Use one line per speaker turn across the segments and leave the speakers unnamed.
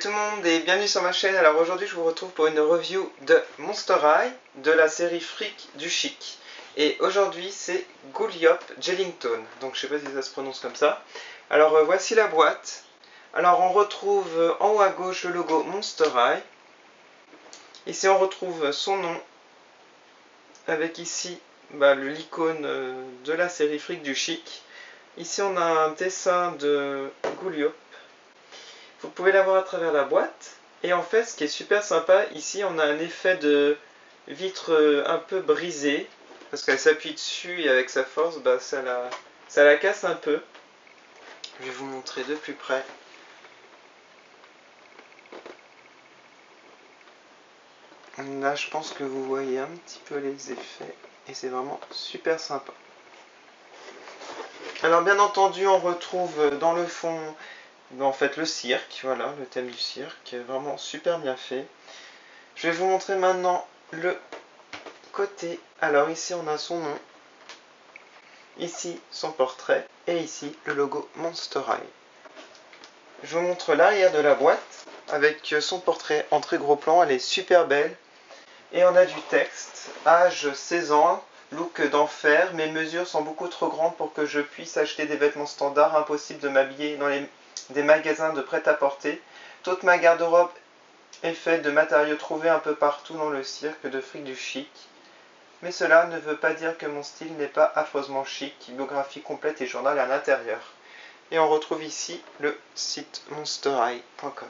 tout le monde et bienvenue sur ma chaîne. Alors aujourd'hui je vous retrouve pour une review de Monster High de la série Freak du Chic. Et aujourd'hui c'est Gouliop Jellington, donc je sais pas si ça se prononce comme ça. Alors voici la boîte. Alors on retrouve en haut à gauche le logo Monster High. Ici on retrouve son nom avec ici l'icône de la série Freak du Chic. Ici on a un dessin de Gouliop. Vous pouvez la voir à travers la boîte. Et en fait, ce qui est super sympa, ici on a un effet de vitre un peu brisée. Parce qu'elle s'appuie dessus et avec sa force, ça la casse un peu. Je vais vous montrer de plus près. Là, je pense que vous voyez un petit peu les effets. Et c'est vraiment super sympa. Alors bien entendu, on retrouve dans le fond en fait le cirque, voilà, le thème du cirque, vraiment super bien fait. Je vais vous montrer maintenant le côté. Alors ici on a son nom, ici son portrait, et ici le logo Monster High. Je vous montre l'arrière de la boîte, avec son portrait en très gros plan, elle est super belle. Et on a du texte, âge 16 ans, look d'enfer, mes mesures sont beaucoup trop grandes pour que je puisse acheter des vêtements standards, impossible de m'habiller dans des magasins de prêt-à-porter. Toute ma garde-robe est faite de matériaux trouvés un peu partout dans le cirque de Freak du Chic. Mais cela ne veut pas dire que mon style n'est pas affreusement chic, biographie complète et journal à l'intérieur. Et on retrouve ici le site monsterhigh.com.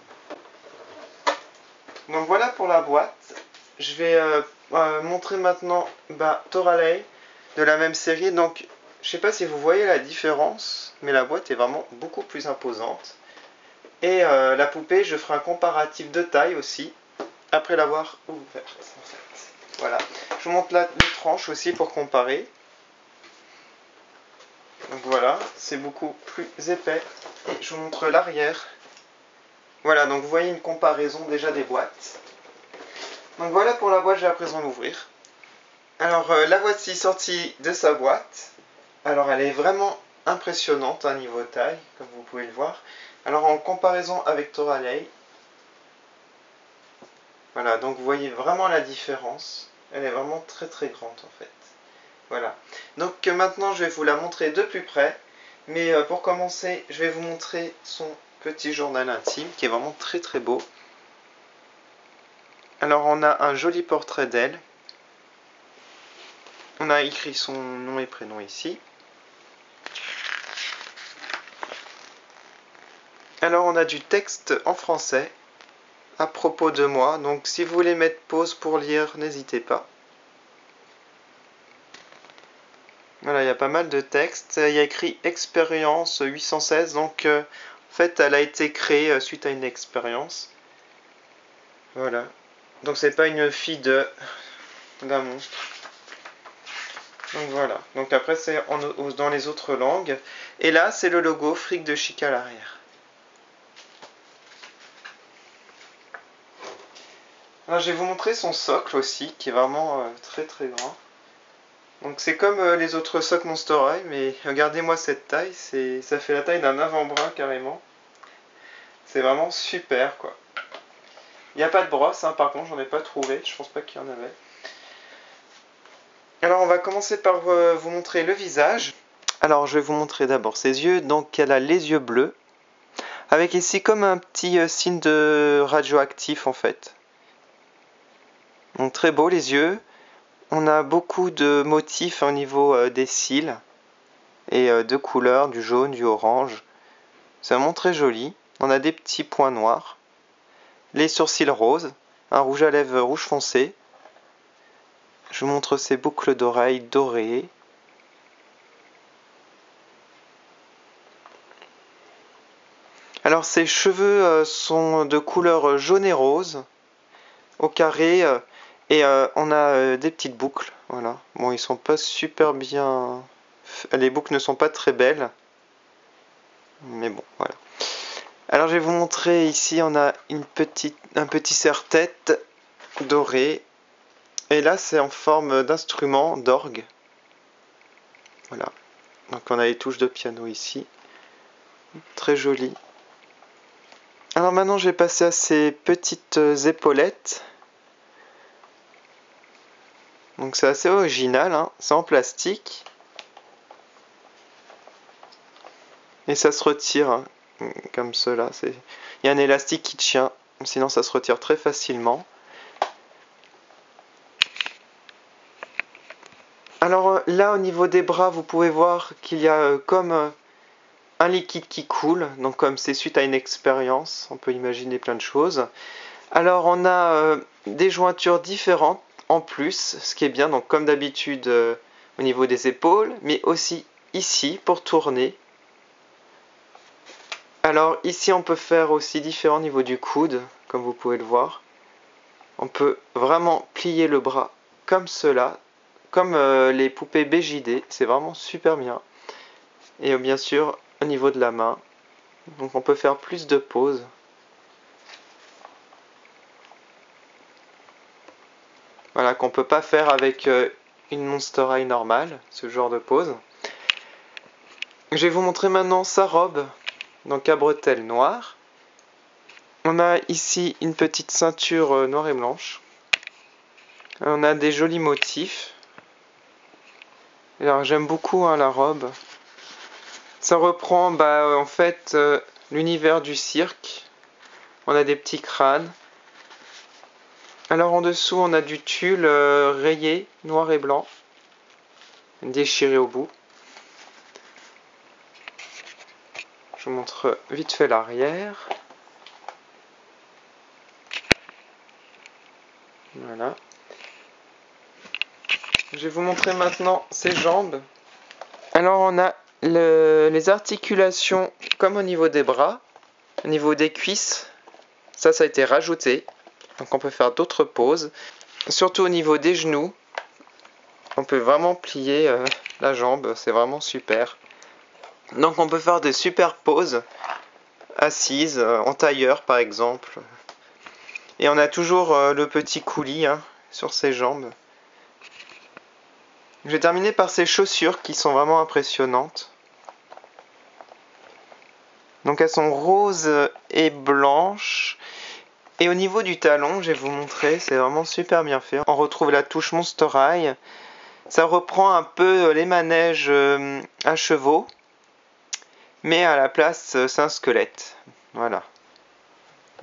Donc voilà pour la boîte. Je vais montrer maintenant Toralei de la même série. Donc je ne sais pas si vous voyez la différence, mais la boîte est vraiment beaucoup plus imposante. Et la poupée, je ferai un comparatif de taille aussi, après l'avoir ouverte. En fait. Voilà. Je vous montre les tranches aussi pour comparer. Donc voilà, c'est beaucoup plus épais. Et je vous montre l'arrière. Voilà, donc vous voyez une comparaison déjà des boîtes. Donc voilà pour la boîte, je vais à présent l'ouvrir. Alors la voici sortie de sa boîte. Alors elle est vraiment impressionnante à niveau taille, comme vous pouvez le voir. Alors en comparaison avec Toralei, voilà, donc vous voyez vraiment la différence. Elle est vraiment très très grande en fait. Voilà. Donc maintenant je vais vous la montrer de plus près. Mais pour commencer, je vais vous montrer son petit journal intime qui est vraiment très très beau. Alors on a un joli portrait d'elle. On a écrit son nom et prénom ici. Alors on a du texte en français à propos de moi. Donc si vous voulez mettre pause pour lire, n'hésitez pas. Voilà, il y a pas mal de textes. Il y a écrit expérience 816. Donc en fait, elle a été créée suite à une expérience. Voilà. Donc c'est pas une fille d'un monstre. Donc voilà. Donc après c'est dans les autres langues. Et là c'est le logo Freak de Chic à l'arrière. Alors je vais vous montrer son socle aussi, qui est vraiment très très grand. Donc c'est comme les autres socles Monster High, mais regardez-moi cette taille, ça fait la taille d'un avant-bras carrément. C'est vraiment super quoi. Il n'y a pas de brosse, hein, par contre j'en ai pas trouvé, je pense pas qu'il y en avait. Alors on va commencer par vous montrer le visage. Alors je vais vous montrer d'abord ses yeux, donc elle a les yeux bleus. Avec ici comme un petit signe de radioactif en fait. Donc très beau les yeux. On a beaucoup de motifs au niveau des cils et de couleurs, du jaune, du orange. C'est vraiment très joli. On a des petits points noirs. Les sourcils roses, un rouge à lèvres rouge foncé. Je vous montre ses boucles d'oreilles dorées. Alors ses cheveux sont de couleur jaune et rose, au carré, et on a des petites boucles. Voilà. Bon, ils sont pas super bien. Les boucles ne sont pas très belles, mais bon, voilà. Alors je vais vous montrer ici, on a un petit serre-tête doré. Et là c'est en forme d'instrument, d'orgue. Voilà. Donc on a les touches de piano ici. Très joli. Alors maintenant je vais passer à ces petites épaulettes. Donc c'est assez original, hein. C'est en plastique. Et ça se retire, hein, comme cela. Il y a un élastique qui tient, sinon ça se retire très facilement. Alors là au niveau des bras, vous pouvez voir qu'il y a comme un liquide qui coule. Donc comme c'est suite à une expérience, on peut imaginer plein de choses. Alors on a des jointures différentes en plus, ce qui est bien. Donc comme d'habitude au niveau des épaules, mais aussi ici pour tourner. Alors ici on peut faire aussi différents niveaux du coude, comme vous pouvez le voir. On peut vraiment plier le bras comme cela, comme les poupées BJD, c'est vraiment super bien. Et bien sûr au niveau de la main, donc on peut faire plus de poses. Voilà, qu'on peut pas faire avec une Monster High normale, ce genre de pose. Je vais vous montrer maintenant sa robe, donc à bretelles noires. On a ici une petite ceinture noire et blanche. On a des jolis motifs. Alors j'aime beaucoup hein, la robe. Ça reprend en fait l'univers du cirque. On a des petits crânes. Alors en dessous on a du tulle rayé, noir et blanc, déchiré au bout. Je vous montre vite fait l'arrière. Voilà. Je vais vous montrer maintenant ses jambes. Alors on a les articulations comme au niveau des bras, au niveau des cuisses. Ça a été rajouté. Donc on peut faire d'autres poses. Surtout au niveau des genoux. On peut vraiment plier la jambe. C'est vraiment super. Donc on peut faire des super poses. Assises, en tailleur par exemple. Et on a toujours le petit coulis hein, sur ses jambes. Je vais terminer par ces chaussures qui sont vraiment impressionnantes. Donc elles sont roses et blanches. Et au niveau du talon, je vais vous montrer, c'est vraiment super bien fait. On retrouve la touche Monster High. Ça reprend un peu les manèges à chevaux. Mais à la place, c'est un squelette. Voilà.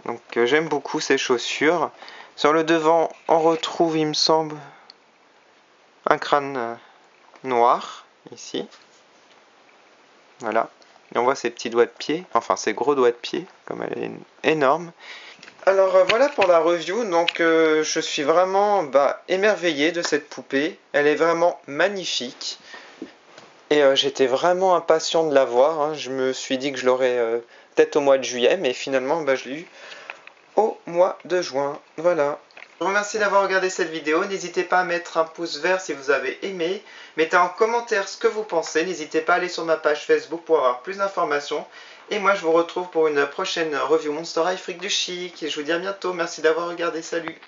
Donc j'aime beaucoup ces chaussures. Sur le devant, on retrouve, il me semble, un crâne noir, ici. Voilà. Et on voit ses petits doigts de pied, enfin ses gros doigts de pied, comme elle est énorme. Alors voilà pour la review, donc je suis vraiment émerveillé de cette poupée. Elle est vraiment magnifique. Et j'étais vraiment impatient de la voir. Hein. Je me suis dit que je l'aurais peut-être au mois de juillet, mais finalement je l'ai eu au mois de juin. Voilà. Je vous remercie d'avoir regardé cette vidéo. N'hésitez pas à mettre un pouce vert si vous avez aimé. Mettez en commentaire ce que vous pensez. N'hésitez pas à aller sur ma page Facebook pour avoir plus d'informations. Et moi je vous retrouve pour une prochaine review Monster High Fric du Chic. Et je vous dis à bientôt. Merci d'avoir regardé. Salut.